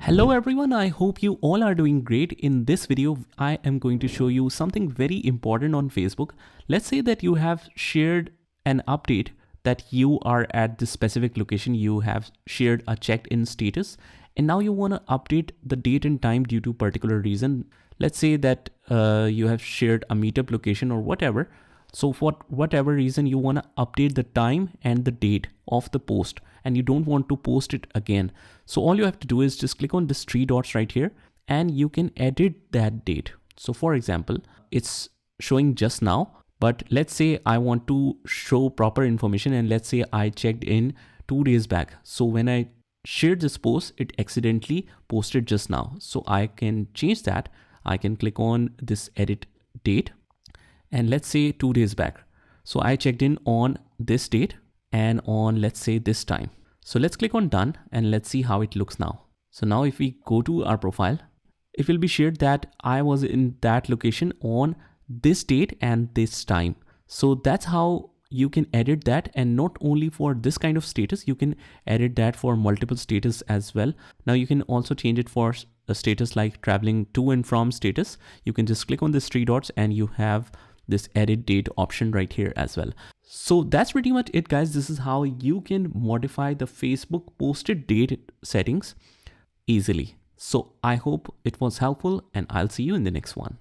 Hello everyone, I hope you all are doing great. In this video, I am going to show you something very important on Facebook. Let's say that you have shared an update that you are at this specific location. You have shared a checked-in status and now you want to update the date and time due to particular reason. Let's say that you have shared a meetup location or whatever. So for whatever reason, you want to update the time and the date of the post and you don't want to post it again. So all you have to do is just click on this three dots right here and you can edit that date. So for example, it's showing just now, but let's say I want to show proper information and let's say I checked in 2 days back. So when I shared this post, it accidentally posted just now. So I can change that. I can click on this edit date. And let's say 2 days back. So I checked in on this date and on, let's say, this time. So let's click on done and let's see how it looks now. So now if we go to our profile, it will be shared that I was in that location on this date and this time. So that's how you can edit that, and not only for this kind of status, you can edit that for multiple status as well. Now you can also change it for a status like traveling to and from status. You can just click on these three dots and you have this edit date option right here as well. So that's pretty much it, guys. This is how you can modify the Facebook posted date settings easily. So I hope it was helpful and I'll see you in the next one.